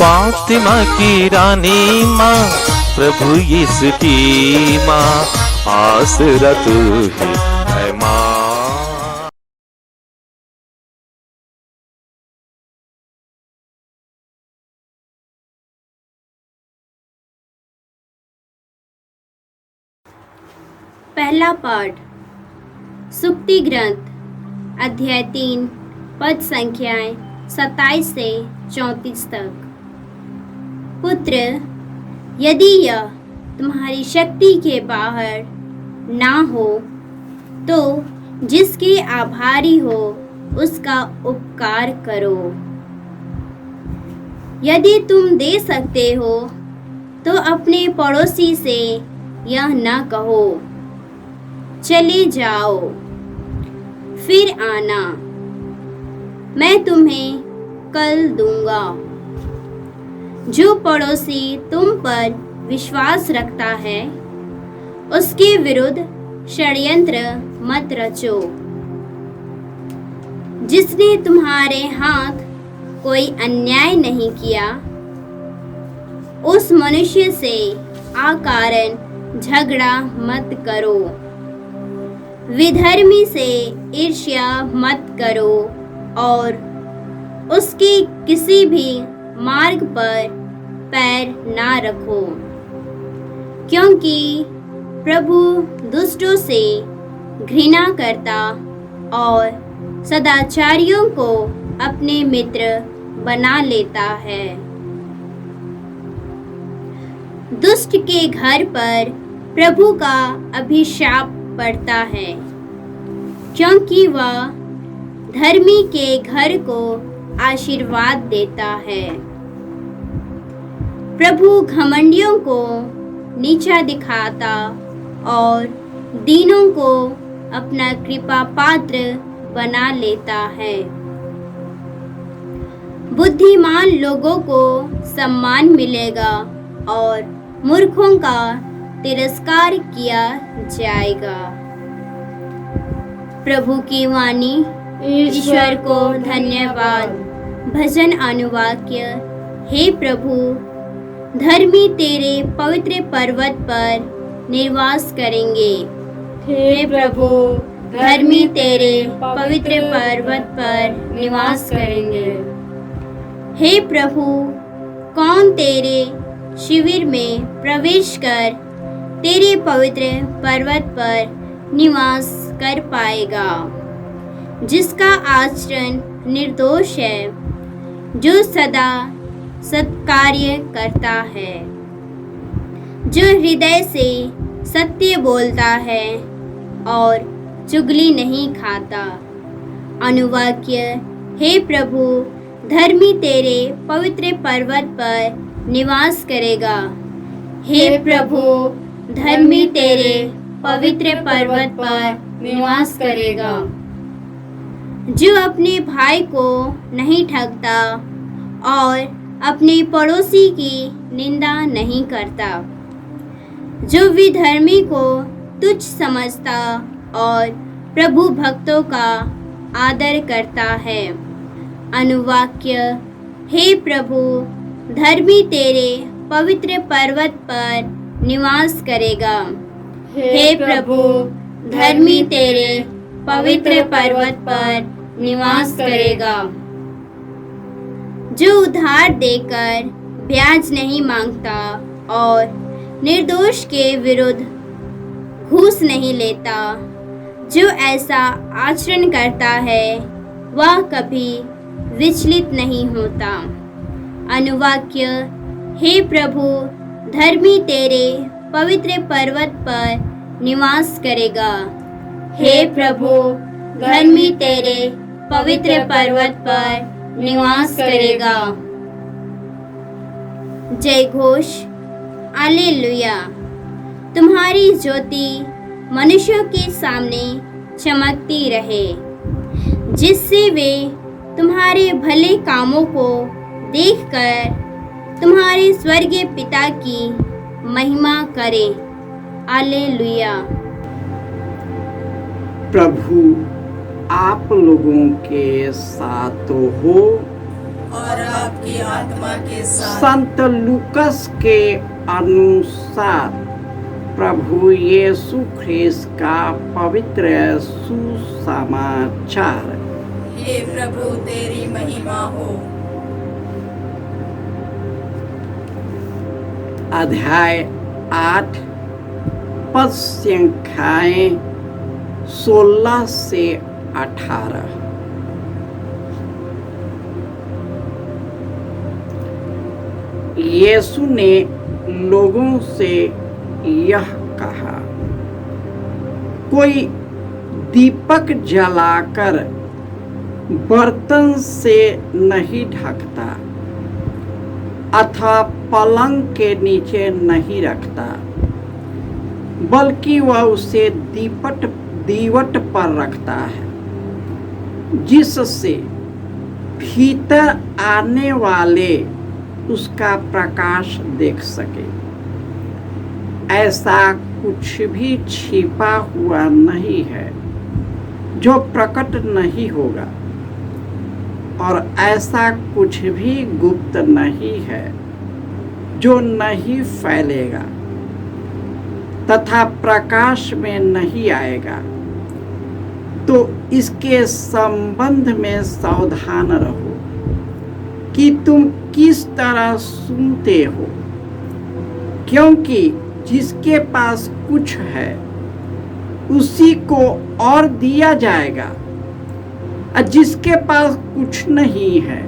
फातिमा की रानी माँ, प्रभु यीशु की माँ, आसरा तू ही है माँ। पहला पाठ सुक्ति ग्रंथ अध्याय 3 पद संख्याएं 27 से 34 तक। पुत्र, यदि यह तुम्हारी शक्ति के बाहर ना हो तो जिसके आभारी हो उसका उपकार करो। यदि तुम दे सकते हो तो अपने पड़ोसी से यह न कहो, चले जाओ फिर आना, मैं तुम्हें कल दूंगा। जो पड़ोसी तुम पर विश्वास रखता है उसके विरुद्ध षड्यंत्र मत रचो। जिसने तुम्हारे हाथ कोई अन्याय नहीं किया उस मनुष्य से अकारण झगड़ा मत करो। विधर्मी से ईर्ष्या मत करो और उसके किसी भी मार्ग पर पैर ना रखो, क्योंकि प्रभु दुष्टों से घृणा करता और सदाचारियों को अपने मित्र बना लेता है। दुष्ट के घर पर प्रभु का अभिशाप पड़ता है, क्योंकि वह धर्मी के घर को आशीर्वाद देता है। प्रभु घमंडियों को नीचा दिखाता और दीनों को अपना कृपा पात्र बना लेता है। बुद्धिमान लोगों को सम्मान मिलेगा और मूर्खों का तिरस्कार किया जाएगा। प्रभु की वाणी। ईश्वर को धन्यवाद। भजन अनुवाक्य। हे प्रभु, धर्मी तेरे पवित्र पर्वत पर निवास करेंगे। हे प्रभु, धर्मी तेरे पवित्र पर्वत पर निवास करेंगे। हे प्रभु, कौन तेरे शिविर में प्रवेश कर तेरे पवित्र पर्वत पर निवास कर पाएगा? जिसका आचरण निर्दोष है, जो सदा सत्कार्य करता है, जो हृदय से सत्य बोलता है और चुगली नहीं खाता। अनुवाक्य। हे प्रभु, धर्मी तेरे पवित्र पर्वत पर निवास करेगा। हे प्रभु, धर्मी तेरे पवित्र पर्वत पर निवास करेगा। जो अपने भाई को नहीं ठगता और अपने पड़ोसी की निंदा नहीं करता, जो विधर्मी को तुच्छ समझता और प्रभु भक्तों का आदर करता है। अनुवाक्य। हे प्रभु, धर्मी तेरे पवित्र पर्वत पर निवास करेगा। हे प्रभु, धर्मी तेरे पवित्र पर्वत पर निवास करेगा। जो उधार देकर ब्याज नहीं मांगता और निर्दोष के विरुद्ध घूस नहीं लेता, जो ऐसा आचरण करता है वह कभी विचलित नहीं होता। अनुवाक्य। हे प्रभु, धर्मी तेरे पवित्र पर्वत पर निवास करेगा। हे प्रभु, धर्मी तेरे पवित्र पर्वत पर निवास करेगा। जय घोष। हालेलुया। तुम्हारी ज्योति मनुष्यों के सामने चमकती रहे, जिससे वे तुम्हारे भले कामों को देखकर तुम्हारे स्वर्गीय पिता की महिमा करें। हालेलुया। प्रभु आप लोगों के साथ हो और आपकी आत्मा के साथ। संत लूकस के अनुसार प्रभु यीशु ख्रिस्त का पवित्र सुसमाचार। हे प्रभु तेरी महिमा हो। अध्याय 8 पद संख्याएं 16 से 18। यीशु ने लोगों से यह कहा, कोई दीपक जलाकर बर्तन से नहीं ढकता अथवा पलंग के नीचे नहीं रखता, बल्कि वह उसे दीवट पर रखता है, जिससे भीतर आने वाले उसका प्रकाश देख सके। ऐसा कुछ भी छिपा हुआ नहीं है जो प्रकट नहीं होगा, और ऐसा कुछ भी गुप्त नहीं है जो नहीं फैलेगा तथा प्रकाश में नहीं आएगा। तो इसके संबंध में सावधान रहो कि तुम किस तरह सुनते हो, क्योंकि जिसके पास कुछ है उसी को और दिया जाएगा, और जिसके पास कुछ नहीं है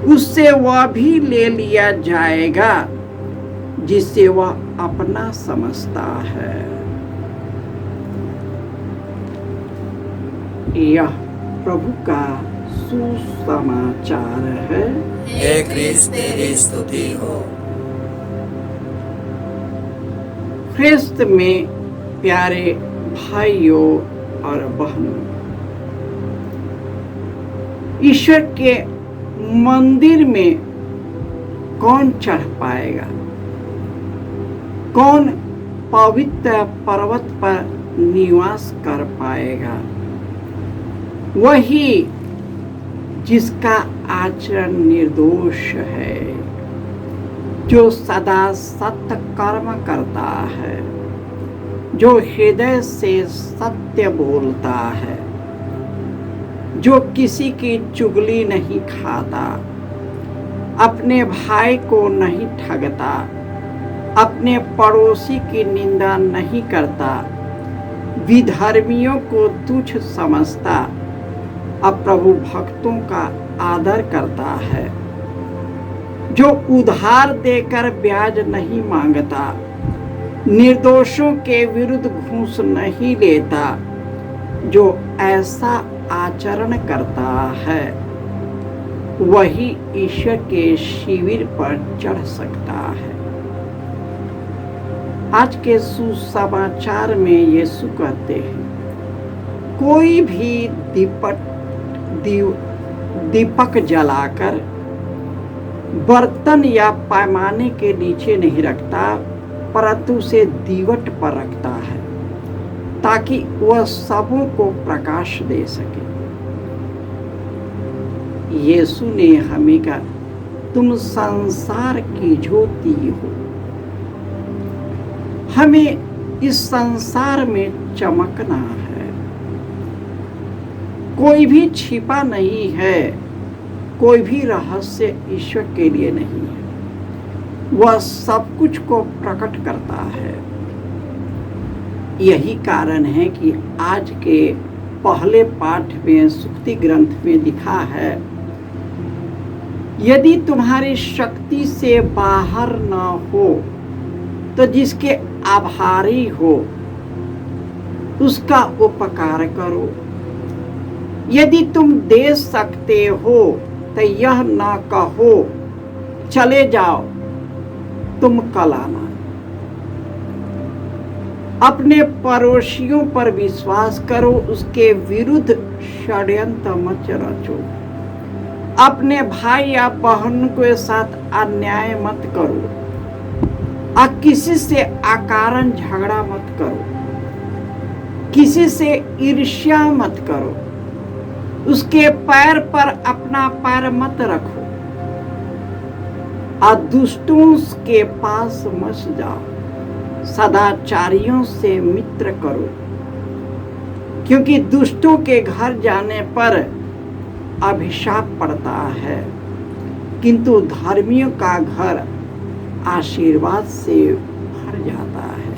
उससे वह भी ले लिया जाएगा जिसे वह अपना समझता है। यह प्रभु का सुसमाचार है। हे क्रिस्त तेरी स्तुति हो। ख्रिस्त में प्यारे भाइयों और बहनों, ईश्वर के मंदिर में कौन चढ़ पाएगा? कौन पवित्र पर्वत पर निवास कर पाएगा? वही जिसका आचरण निर्दोष है, जो सदा सत्य कर्म करता है, जो हृदय से सत्य बोलता है, जो किसी की चुगली नहीं खाता, अपने भाई को नहीं ठगता, अपने पड़ोसी की निंदा नहीं करता, विधर्मियों को तुच्छ समझता, अप्रभु भक्तों का आदर करता है, जो उधार देकर ब्याज नहीं मांगता, निर्दोषों के विरुद्ध घूस नहीं लेता, जो ऐसा आचरण करता है वही ईश्वर के शिविर पर चढ़ सकता है। आज के सुसमाचार में यीशु कहते हैं, कोई भी दीपक जलाकर बर्तन या पैमाने के नीचे नहीं रखता, परंतु उसे दीवट पर रखता है, ताकि वह सबों को प्रकाश दे सके। यीशु ने हमें कहा, तुम संसार की ज्योति हो। हमें इस संसार में चमकना है। कोई भी छिपा नहीं है, कोई भी रहस्य ईश्वर के लिए नहीं है। वह सब कुछ को प्रकट करता है। यही कारण है कि आज के पहले पाठ में सुक्ति ग्रंथ में लिखा है, यदि तुम्हारी शक्ति से बाहर न हो तो जिसके आभारी हो उसका उपकार करो। यदि तुम दे सकते हो तो यह न कहो चले जाओ, तुम कल आना। अपने पड़ोसियों पर विश्वास करो, उसके विरुद्ध षड्यंत्र मत रचो। अपने भाई या बहन के साथ अन्याय मत करो और किसी से अकारण झगड़ा मत करो, किसी से ईर्ष्या मत करो। उसके पैर पर अपना पैर मत रखो और दुष्टों के पास मत जाओ। सदाचारियों से मित्र करो, क्योंकि दुष्टों के घर जाने पर अभिशाप पड़ता है, किंतु धर्मियों का घर आशीर्वाद से भर जाता है।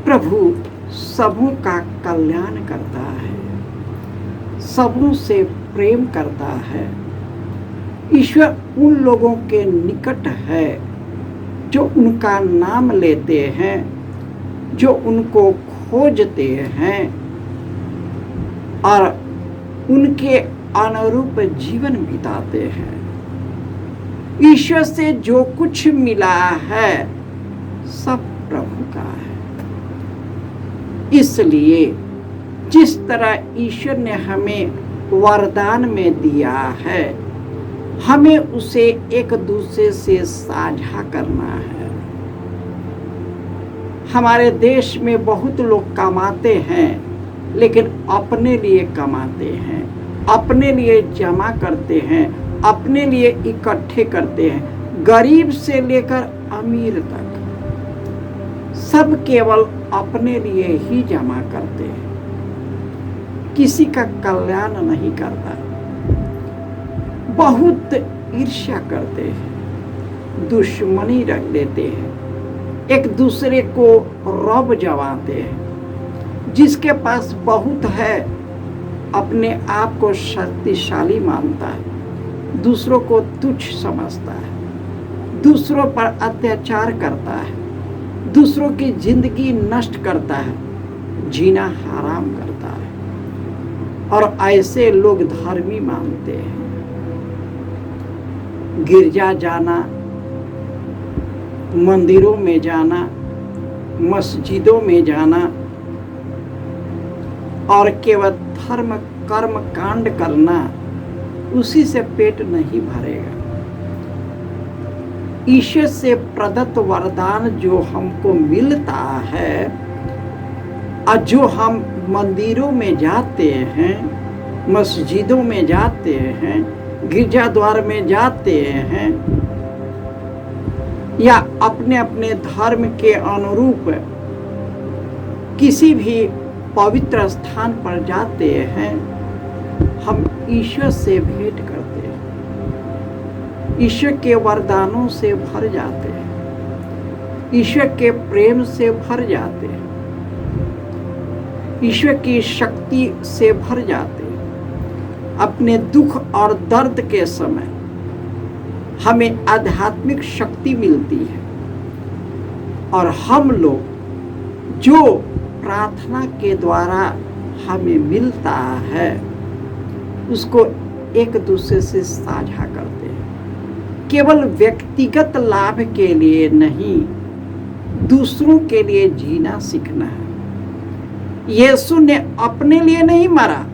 प्रभु सबों का कल्याण करता है, सबों से प्रेम करता है। ईश्वर उन लोगों के निकट है जो उनका नाम लेते हैं, जो उनको खोजते हैं और उनके अनुरूप जीवन बिताते हैं। ईश्वर से जो कुछ मिला है सब प्रभु का है। इसलिए जिस तरह ईश्वर ने हमें वरदान में दिया है, हमें उसे एक दूसरे से साझा करना है। हमारे देश में बहुत लोग कमाते हैं, लेकिन अपने लिए कमाते हैं, अपने लिए जमा करते हैं, अपने लिए इकट्ठे करते हैं। गरीब से लेकर अमीर तक सब केवल अपने लिए ही जमा करते हैं, किसी का कल्याण नहीं करता। बहुत ईर्ष्या करते हैं, दुश्मनी रख देते हैं, एक दूसरे को रौब जमाते हैं। जिसके पास बहुत है अपने आप को शक्तिशाली मानता है, दूसरों को तुच्छ समझता है, दूसरों पर अत्याचार करता है, दूसरों की जिंदगी नष्ट करता है, जीना हराम करता है। और ऐसे लोग धर्मी मानते हैं। गिरजा जाना, मंदिरों में जाना, मस्जिदों में जाना और केवल धर्म कर्म कांड करना, उसी से पेट नहीं भरेगा। ईश्वर से प्रदत्त वरदान जो हमको मिलता है और जो हम मंदिरों में जाते हैं, मस्जिदों में जाते हैं, गिरजा द्वार में जाते हैं या अपने अपने धर्म के अनुरूप किसी भी पवित्र स्थान पर जाते हैं, हम ईश्वर से भेंट करते हैं, ईश्वर के वरदानों से भर जाते हैं, ईश्वर के प्रेम से भर जाते हैं, ईश्वर की शक्ति से भर जाते हैं। अपने दुख और दर्द के समय हमें आध्यात्मिक शक्ति मिलती है और हम लोग जो प्रार्थना के द्वारा हमें मिलता है उसको एक दूसरे से साझा करते हैं। केवल व्यक्तिगत लाभ के लिए नहीं, दूसरों के लिए जीना सीखना है। यीशु ने अपने लिए नहीं मरा,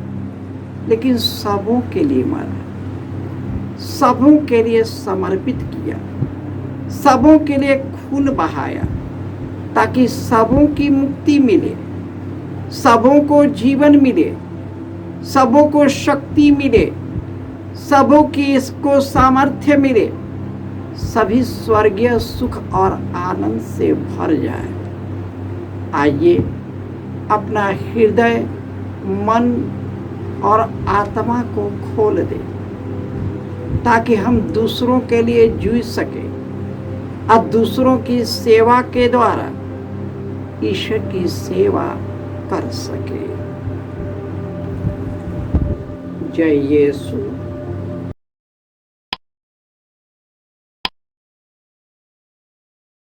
लेकिन सबों के लिए मरा, सबों के लिए समर्पित किया, सबों के लिए खून बहाया, ताकि सबों की मुक्ति मिले, सबों को जीवन मिले, सबों को शक्ति मिले, सबों की इसको सामर्थ्य मिले, सभी स्वर्गीय सुख और आनंद से भर जाए। आइए अपना हृदय, मन और आत्मा को खोल दे, ताकि हम दूसरों के लिए जी सके और दूसरों की सेवा के द्वारा ईश्वर की सेवा कर सके। जय यीशु।